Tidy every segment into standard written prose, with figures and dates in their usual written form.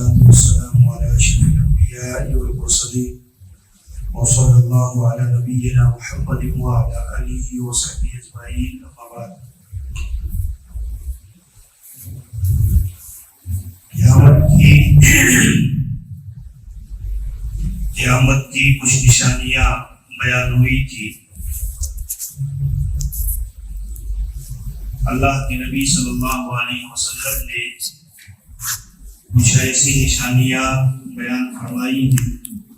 والصلاة والسلام على أشرف الأنبياء والمرسلين وصلى الله على نبينا محمد وعلى آله وصحبه أجمعين أما بعد. قیامت کی کچھ نشانیاں بیان ہوئی تھی. اللہ کے نبی صلی اللہ علیہ وسلم نے کچھ ایسی نشانیاں بیان فرمائی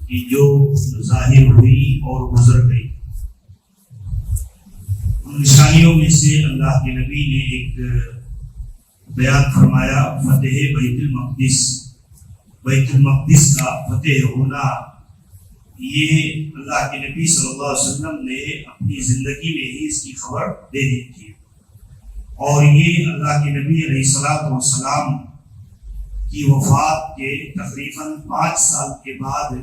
کہ جو ظاہر ہوئی اور گزر گئی. ان نشانیوں میں سے اللہ کے نبی نے ایک بیان فرمایا فتح بیت المقدس. بیت المقدس کا فتح ہونا یہ اللہ کے نبی صلی اللہ علیہ وسلم نے اپنی زندگی میں ہی اس کی خبر دے دی تھی، اور یہ اللہ کے نبی علیہ الصلوۃ والسلام کی وفات کے تقریباً 5 سال کے بعد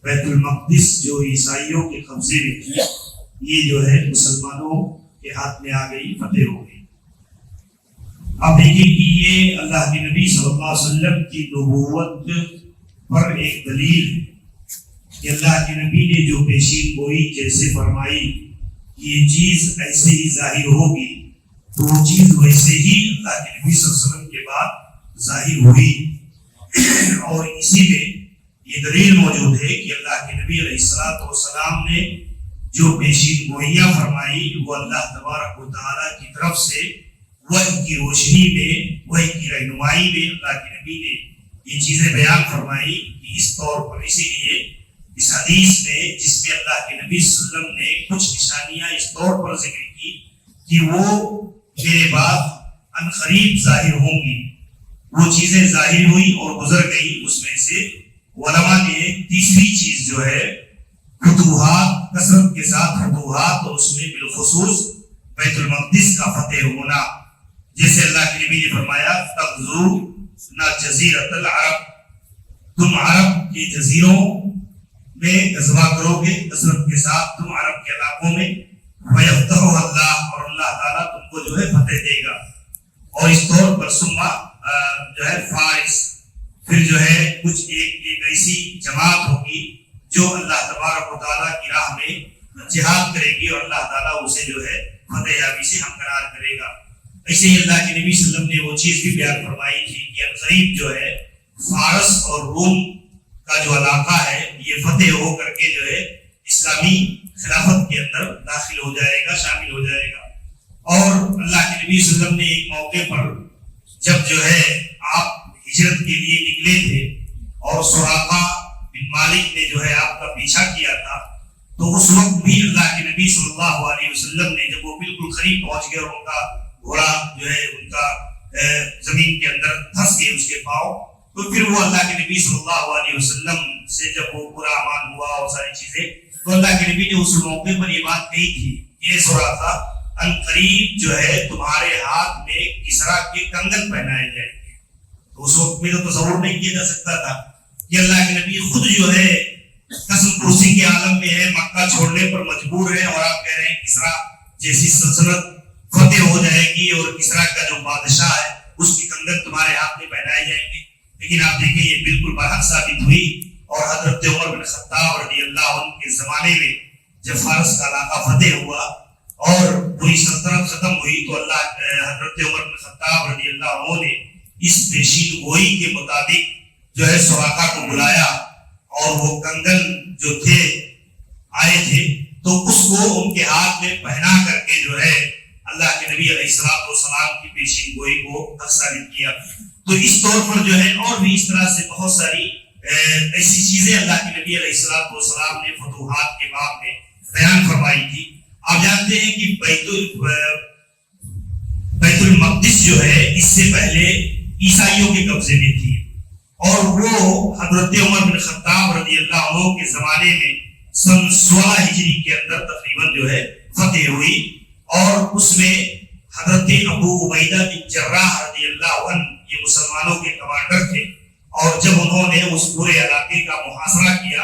بیت المقدس جو عیسائیوں کے قبضے میں تھی، یہ جو ہے مسلمانوں کے ہاتھ میں آ گئی، فتح ہو گئی. اب دیکھیے کہ یہ اللہ کے نبی صلی اللہ علیہ وسلم کی نبوت پر ایک دلیل ہے کہ اللہ کے نبی نے جو پیشین گوئی جیسے فرمائی کہ یہ چیز ایسے ہی ظاہر ہوگی، تو وہ چیز ویسے ہی اللہ کے نبی صلی اللہ علیہ وسلم کے بعد ظاہر ہوئی. اور اسی میں یہ دلیل موجود ہے کہ اللہ کے نبی علیہ السلام نے جو پیشین گوئیاں فرمائی وہ اللہ تبارک و تعالیٰ کی طرف سے وحی کی روشنی میں، وحی کی رہنمائی میں اللہ کے نبی نے یہ چیزیں بیان فرمائی کہ اس طور پر. اسی لیے اس حدیث میں جس میں اللہ کے نبی صلی اللہ علیہ وسلم نے کچھ نشانیاں اس طور پر ذکر کی کہ وہ میرے بعد ان قریب ظاہر ہوں گی، وہ چیزیں ظاہر ہوئی اور گزر گئی. اس میں سے علماء نے تیسری چیز جو ہے فتوحات، کثرت کے ساتھ فتوحات، اور اس میں بالخصوص بیت المقدس کا فتح ہونا. جیسے اللہ کے نبی نے فرمایا تغزو نہ جزیرۃ العرب، تم عرب کے جزیروں میں غزوہ کرو گے کثرت کے ساتھ، تم عرب کے علاقوں میں، وَيَفْتَحُ اللَّهُ، اور اللہ تعالیٰ تم کو جو ہے فتح دے گا. اور اس طور پر سما جو ہے فارس، پھر جو ہے کچھ ایک ایسی جماعت ہوگی جو اللہ تبارک و تعالیٰ کی راہ میں جہاد کرے گی، اور اللہ تعالیٰ اسے جو ہے فتح یابی سے ہمکنار کرے گا. ایسے ہی اللہ کے نبی صلی اللہ علیہ وسلم نے وہ چیز بھی بیان فرمائی تھی کہ قریب جو ہے فارس اور روم کا جو علاقہ ہے یہ فتح ہو کر کے جو ہے اسلامی خلافت کے اندر داخل ہو جائے گا، شامل ہو جائے گا. اور اللہ کے نبی صلی اللہ علیہ وسلم نے ایک موقع پر جب جو ہے آپ ہجرت کے لیے نکلے تھے اور سراقہ بن مالک نے جو ہے آپ کا پیچھا کیا تھا، تو اس وقت بھی اللہ کے نبی صلی اللہ علیہ وسلم نے جب وہ بالکل قریب پہنچ گئے اور ان کا گھوڑا جو ہے ان کا زمین کے اندر دھس گئے اس کے پاؤں، تو پھر وہ اللہ کے نبی صلی اللہ علیہ وسلم سے جب وہ پورا امان ہوا اور ساری چیزیں، تو اللہ کے نبی نے اس موقع پر یہ بات کہی تھی کہ سراقہ ان قریب جو ہے تمہارے ہاتھ میں کسرا کے کنگن پہنائے جائیں گے. تو اس وقت میں تو تصور نہیں کیا جا سکتا تھا کہ اللہ کے نبی خود جو ہے قسم پرسی کے عالم میں ہے، مکہ چھوڑنے پر مجبور ہے، اور آپ کہہ رہے ہیں کسرا جیسی سلطنت فتح ہو جائے گی اور کسرا کا جو بادشاہ ہے اس کی کنگن تمہارے ہاتھ میں پہنائے جائیں گے. لیکن آپ دیکھیں یہ بالکل برحق ثابت ہوئی، اور حضرت عمر بن خطاب رضی اللہ عنہ کے زمانے میں جب فارس کا علاقہ فتح ہوا اور پوری سلطنت ختم ہوئی، تو اللہ حضرت عمر بن خطاب رضی اللہ عنہ نے اس پیشین گوئی کے مطابق جو ہے سراقہ کو بلایا، اور وہ کنگن جو تھے آئے تھے تو اس کو ان کے ہاتھ میں پہنا کر کے جو ہے اللہ کے نبی علیہ السلام کی پیشین گوئی کو ثابت کیا. تو اس طور پر جو ہے اور بھی اس طرح سے بہت ساری ایسی چیزیں اللہ کے نبی علیہ السلام نے فتوحات کے باب میں بیان فرمائی تھی. آپ جانتے ہیں کہ بیت المقدس جو ہے اس سے پہلے عیسائیوں کے قبضے میں تھی، اور وہ حضرت عمر بن خطاب رضی اللہ عنہ کے زمانے میں سن 16 ہجری کے اندر تقریباً جو ہے فتح ہوئی. اور اس میں حضرت ابو عبیدہ بن جراح رضی اللہ عنہ یہ مسلمانوں کے کمانڈر تھے، اور جب انہوں نے اس پورے علاقے کا محاصرہ کیا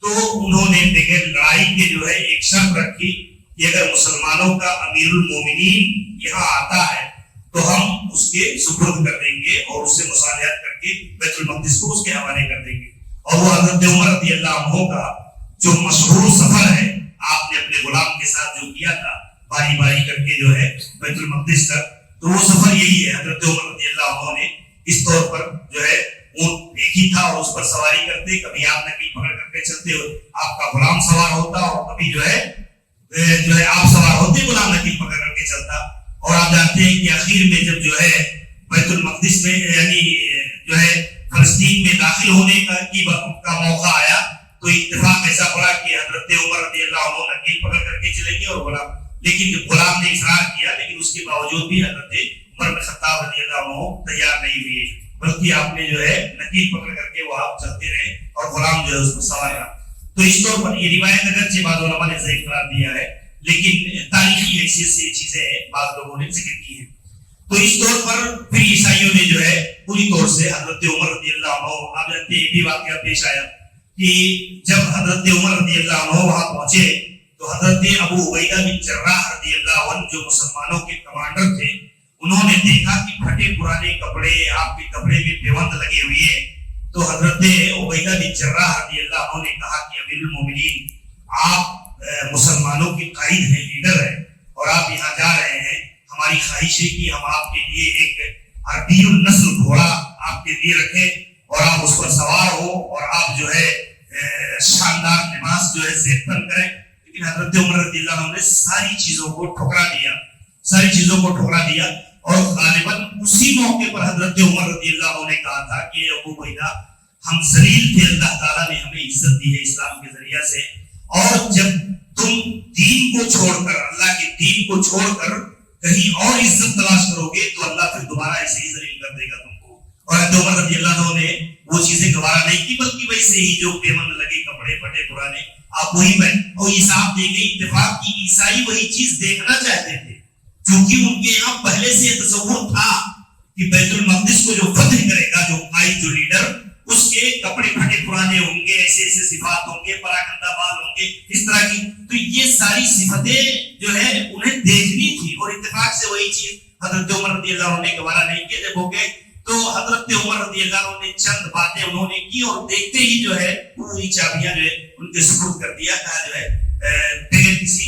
تو انہوں نے بغیر لڑائی کے جو ہے ایک شرط رکھی کہ اگر مسلمانوں کا امیر المومنین یہاں آتا ہے تو ہم اس کے سپرد کر دیں گے اور اس سے مصالحت کر کے بیت المقدس کو اس کے حوالے کر دیں گے. اور وہ حضرت عمر رضی اللہ عنہ کا جو مشہور سفر ہے آپ نے اپنے غلام کے ساتھ جو کیا تھا باری باری کر کے جو ہے بیت المقدس تک, تو وہ سفر یہی ہے. حضرت عمر رضی اللہ عنہ نے اس طور پر جو ہے اونٹ ایک ہی تھا اور اس پر سواری کرتے, کبھی آپ نکیل پکڑ کر کے چلتے ہو, آپ کا غلام سوار ہوتا, اور کبھی جو ہے آپ سوار ہوتے, غلام نکیل پکڑ کر کے چلتا. اور آپ جانتے ہیں کہ آخر میں جب جو ہے بیت المقدس میں یعنی جو ہے فلسطین میں داخل ہونے کا موقع آیا تو اتفاق ایسا پڑا کہ حضرت عمر رضی اللہ عنہ نکیل پکڑ کر کے چلیں گے اور غلام, لیکن غلام نے اصرار کیا, لیکن اس کے باوجود بھی حضرت عمر بن خطاب رضی اللہ عنہ تیار نہیں ہوئے, بلکہ آپ نے جو ہے نکیل پکڑ کر کے وہاں چلتے رہے اور غلام جو ہے اس پر سوار رہا. تو اس طور پر یہ روایت اگرچہ بعض علماء نے ضعیف قرار دیا ہے, لیکن تاریخی حیثیت سے یہ چیزیں بعض لوگوں نے ذکر کی ہیں. تو اس طور پر پھر عیسائیوں نے جو ہے پوری طور سے حضرت عمر رضی اللہ عنہ, آپ جانتے ہیں یہ بھی واقعہ پیش آیا کہ جب حضرت عمر رضی اللہ عنہ وہاں پہنچے تو حضرت ابو عبیدہ بن جراح رضی اللہ عنہ جو مسلمانوں کے کمانڈر تھے, انہوں نے دیکھا کہ پھٹے پرانے کپڑے, آپ کے کپڑے میں پیوند لگے ہوئے ہیں. تو حضرت عبیدہ بن جراح رضی اللہ عنہ نے کہا کہ امیر المومنین, آپ مسلمانوں کے قائد ہیں, لیڈر ہیں, اور آپ یہاں جا رہے ہیں, ہماری خواہش ہے کہ ہم آپ کے لیے ایک عربی النسل گھوڑا آپ کے لیے رکھیں اور آپ اس پر سوار ہو اور آپ جو ہے شاندار لباس جو ہے زیبتن کریں. لیکن حضرت عمر رضی اللہ عنہ نے ساری چیزوں کو ٹھکرا دیا اور غالباً اسی موقع پر حضرت عمر رضی اللہ عنہ نے کہا تھا کہ ابو عبیدہ, ہم ذلیل تھے, اللہ تعالیٰ نے ہمیں عزت دی ہے اسلام کے ذریعہ سے, اور جب تم دین کو چھوڑ کر, اللہ کے دین کو چھوڑ کر کہیں اور عزت تلاش کرو گے تو اللہ پھر دوبارہ ایسے ہی ذلیل کر دے گا تم کو. اور حضرت عمر رضی اللہ عنہ نے وہ چیزیں گوارا نہیں کی, بلکہ ویسے ہی جو پیمند لگے کپڑے پھٹے پرانے آپ وہی پہن, اور یہ صاحب دیکھیں اتفاق کی عیسائی وہی چیز دیکھنا چاہتے تھے, کیونکہ ان کے یہاں پہلے سے یہ تصور تھا کہ بیت المقدس کو جو فتح کرے گا, جو قائد, جو لیڈر, اس کے کپڑے پھٹے پرانے ہوں گے, ایسے صفات ہوں گے, پراگندہ بال ہوں گے, اس طرح کی. تو یہ ساری صفتیں جو ہے انہیں دیکھنی تھی, اور اتفاق سے وہی چیز حضرت عمر رضی اللہ عنہ نے گوارا نہیں کیا. جب ہو گئے تو حضرت عمر رضی اللہ عنہ نے چند باتیں انہوں نے کی, اور دیکھتے ہی جو ہے پوری چابیاں جو ہے ان کے سپرد کر دیا, کہا جو ہے بغیر کسی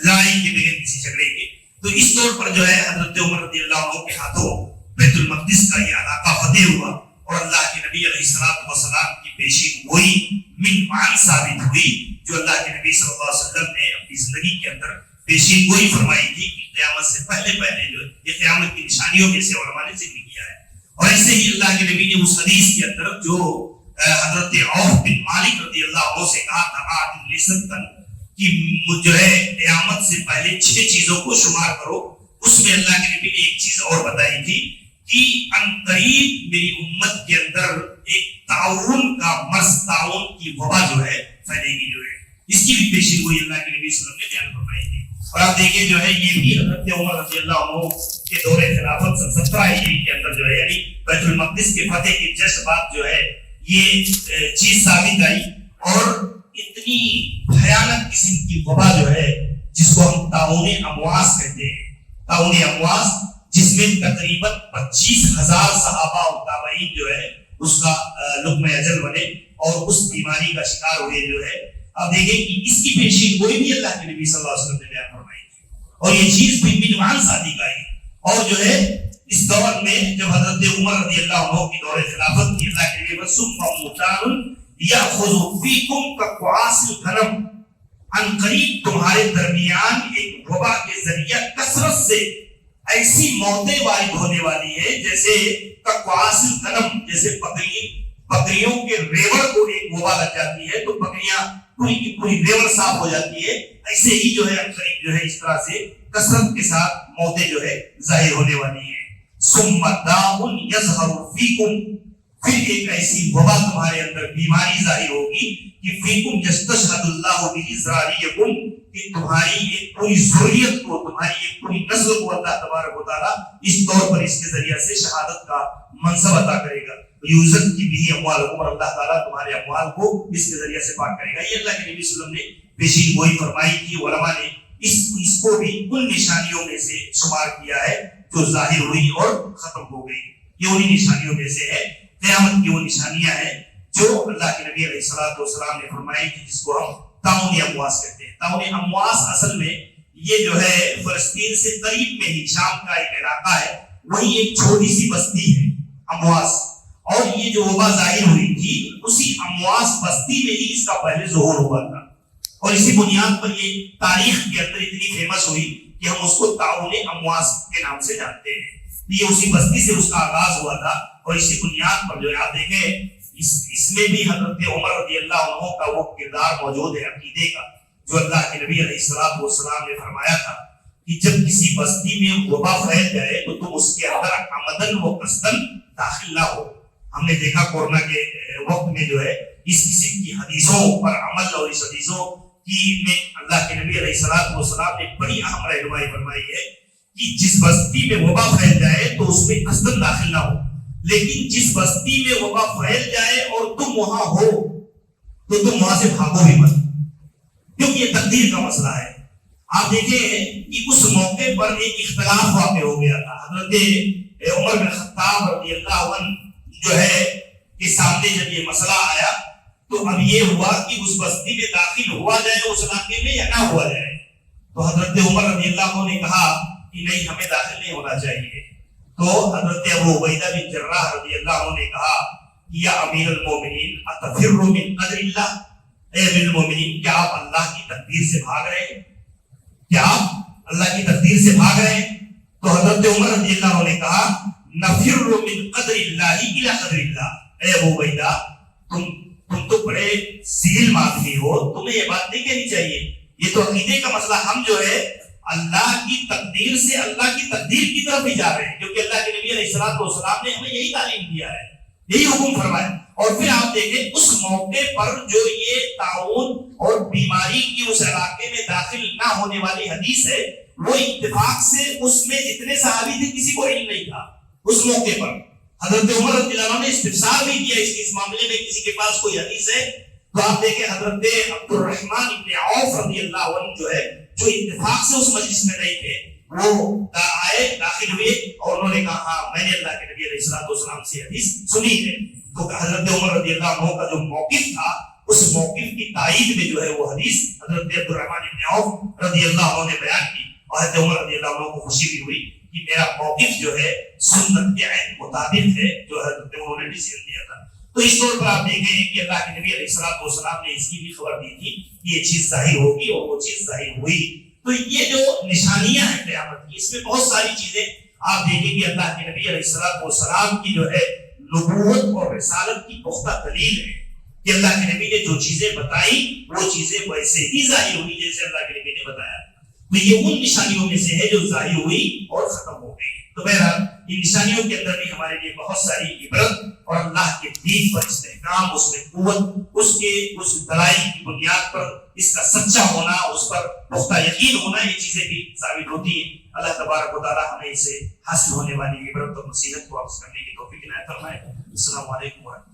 لڑائی کے, بغیر کسی جھگڑے کے. تو اس طور پر جو ہے حضرت عمر رضی اللہ عنہ کے ہاتھوں بیت المقدس کا یہ علاقہ فتح ہوا, اور اللہ کے نبی علیہ الصلوۃ والسلام کی پیشین گوئی من معان ثابت ہوئی, جو اللہ کے نبی صلی اللہ علیہ وسلم نے اپنی زندگی کے اندر پیشین گوئی فرمائی تھی کہ قیامت سے پہلے جو یہ قیامت کی نشانیوں میں سے علماء نے ذکر کیا ہے. اور ایسے ہی اللہ کے نبی نے اس حدیث کے اندر جو حضرت عوف بن مالک رضی اللہ عنہ سے کہا تھا کہ جو ہے قیامت سے پہلے 6 چیزوں کو شمار کرو, اس میں اللہ کے نبی نے ایک چیز اور بتائی تھی کہ عنقریب میری امت کے اندر ایک تعاون کا مرض, تعاون کی وبا جو ہے پھیلے گی, جو ہے اس کی بھی پیشین گوئی اللہ کے نبی صلی اللہ علیہ وسلم نے بیان فرمائی تھی. اور آپ دیکھیں جو ہے یہ بھی حضرت عمر رضی اللہ عنہ کے دور خلافت 17 ہجری کے اندر جو ہے یعنی بیت المقدس کے فتح کی جشن بعد جو ہے یہ چیز ثابت آئی. اور اتنی بھیانک قسم کی وبا جو ہے جس کو ہم تعاون امواس کہتے ہیں, تعاون امواس, جس میں تقریباً 25,000 صحابہ اور تابعین جو ہے اس کا لقمہ اجل بنے اور اس بیماری کا شکار ہوئے. جو ہے اب دیکھیں کہ اس کی پیشین گوئی بھی اللہ کے نبی صلی اللہ علیہ وسلم نے بیان فرمائی تھی, اور یہ چیز بھی بنوان صادق آئی. اور جو ہے اس دور میں جب حضرت عمر رضی اللہ عنہ کی دور خلافت کی, اللہ کے نبی ثم مطال یاخذ فیکم کقواس الغنم, عنقریب تمہارے درمیان ایک وبا کے ذریعہ کثرت سے ایسی موتیں وارد ہونے والی ہے جیسے کقواس الغنم, جیسے بکریوں کے ریوڑ کو ایک وبا لگ جاتی ہے تو بکریاں پوری کی پوری ریوڑ صاف ہو جاتی ہے, ایسے ہی جو ہے عنقریب جو ہے اس طرح سے کثرت کے ساتھ موتیں جو ہے ظاہر ہونے والی ہیں. ثم داء یظہر فیکم, پھر ایک ایسی وبا تمہارے اندر بیماری ظاہر ہوگی کہ فیکم یستشہد اللہ بذراریکم, کہ تمہاری ایک پوری ذریت کو, تمہاری ایک پوری نسل کو اللہ تبارک و تعالیٰ اس طور پر اس کے ذریعے سے شہادت کا منصب عطا کرے گا. یوزن کی بھی اموالکم, اور اللہ تعالیٰ تمہارے اموال کو اس کے ذریعے سے پاک کرے گا. یہ اللہ کے نبی صلی اللہ علیہ وسلم نے پیشین گوئی فرمائی تھی. علماء نے اس کو بھی ان نشانیوں میں سے شمار کیا ہے جو ظاہر ہوئی اور ختم ہو گئی. یہ انہی نشانیوں میں سے ہے. قیامت کی وہ نشانیاں ہیں جو اللہ کے نبی علیہ الصلوۃ والسلام نے فرمائی کہ جس کو ہم تعاون امواس کہتے ہیں. تعاون امواس اصل میں یہ جو ہے فلسطین سے قریب میں ہی شام کا ایک علاقہ ہے, وہی ایک چھوٹی سی بستی ہے امواس, اور یہ جو وبا ظاہر ہوئی تھی اسی امواس بستی میں ہی اس کا پہلے ظہور ہوا تھا, اور اسی بنیاد پر یہ تاریخ کے اندر اتنی فیمس ہوئی کہ ہم اس کو تعاون امواس کے نام سے جانتے ہیں. یہ اسی بستی سے اس کا آغاز ہوا تھا, اور اسی بنیاد پر جو آپ دیکھیں اس میں بھی حضرت عمر رضی اللہ عنہ کا وہ کردار موجود ہے عقیدے کا, جو اللہ کے نبی علیہ الصلوۃ والسلام نے فرمایا تھا کہ جب کسی بستی میں وبا پھیل جائے تو تم اس کے اندر عمدن و قصدن داخل نہ ہو. ہم نے دیکھا کورونا کے وقت میں جو ہے اس قسم کی حدیثوں پر عمل اور اس حدیثوں کی میں اللہ کے نبی علیہ الصلوۃ والسلام نے بڑی اہم رہنمائی فرمائی ہے کہ جس بستی میں وبا پھیل جائے تو اس میں قصدن داخل نہ ہو, لیکن جس بستی میں وبا پھیل جائے اور تم وہاں ہو تو تم وہاں سے بھاگو بھی مت, کیونکہ یہ تقدیر کا مسئلہ ہے. آپ دیکھیں کہ اس موقع پر ایک اختلاف واقع ہو گیا تھا. حضرت عمر بن خطاب رضی اللہ عنہ جو ہے کے سامنے جب یہ مسئلہ آیا تو اب یہ ہوا کہ اس بستی میں داخل ہوا جائے اس علاقے میں یا نہ ہوا جائے. تو حضرت عمر رضی اللہ عنہ نے کہا کہ نہیں, ہمیں داخل نہیں ہونا چاہیے. تو حضرت ابو عبیدہ بن جراح رضی اللہ عنہ نے کہا کہ یا امیر المومنین اتفر من قدر اللہ, اے امیر المومنین کیا آپ اللہ کی تقدیر سے بھاگ رہے ہیں, کیا آپ اللہ کی تقدیر سے بھاگ رہے ہیں؟ تو حضرت عمر رضی اللہ عنہ نے کہا نفر من قدر اللہ الى قدر اللہ. اے ابو عبیدہ تم تو بڑے سیل آدمی ہو, تمہیں یہ بات نہیں کہنی چاہیے. یہ تو عقیدے کا مسئلہ, ہم جو ہے اللہ کی تقدیر سے اللہ کی تقدیر کی طرف ہی جا رہے ہیں, کیونکہ اللہ کے نبی علیہ الصلوۃ والسلام نے ہمیں یہی تعلیم دیا ہے, یہی حکم فرمایا. اور پھر آپ دیکھیں اس موقع پر جو یہ تعاون اور بیماری کی اس علاقے میں داخل نہ ہونے والی حدیث ہے, وہ اتفاق سے اس میں جتنے صحابی تھے کسی کو علم نہیں تھا اس موقع پر. حضرت عمر رضی اللہ عنہ نے استفسار بھی کیا اس معاملے میں کسی کے پاس کوئی حدیث ہے, تو آپ دیکھیں حضرت عبد الرحمن ابن عوف رضی اللہ عنہ جو ہے, جو اتفاق سے اس مجلس میں نہیں تھے, وہ آئے داخل ہوئے اور انہوں نے کہا ہاں میں نے اللہ کے نبی علیہ الصلوۃ والسلام سے حدیث سنی ہے. تو حضرت عمر رضی اللہ عنہ کا جو موقف تھا اس موقف کی تائید میں جو ہے وہ حدیث حضرت عبد الرحمن ابن عوف رضی اللہ عنہ نے بیان کی, اور حضرت عمر رضی اللہ عنہ کو خوشی بھی ہوئی کہ میرا موقف جو ہے سنت کے عین مطابق ہے جو حضرت عمر نے ڈیسیژن دیا تھا. تو اس طور پر آپ دیکھیں کہ اللہ کے نبی علیہ الصلوۃ والسلام نے اس کی بھی خبر دی تھی کہ یہ چیز ظاہر ہوگی اور وہ چیز ظاہر ہوئی. تو یہ جو نشانیاں ہیں قیامت کی, اس میں بہت ساری چیزیں آپ دیکھیں کہ اللہ کے نبی علیہ الصلوۃ والسلام کی جو ہے نبوت اور رسالت کی پختہ دلیل ہے کہ اللہ کے نبی نے جو چیزیں بتائی وہ چیزیں ویسے ہی ظاہر ہوئی جیسے اللہ کے نبی نے بتایا. تو یہ ان نشانیوں میں سے ہے جو ظاہر ہوئی اور ختم ہو گئی. تو بہرحال ان نشانیوں کے اندر بھی ہمارے لیے بہت ساری عبرت اور اللہ کے دین پر استحکام, اس میں قوت, اس دلائل کی بنیاد پر اس کا سچا ہونا, اس پر پختہ یقین ہونا, یہ چیزیں بھی ثابت ہوتی ہیں. اللہ تبارک و تعالی ہمیں اسے حاصل ہونے والی عبرت اور نصیحت کو واپس کرنے کی توفیق عنایت فرمائے. السلام علیکم ورحمۃ اللہ.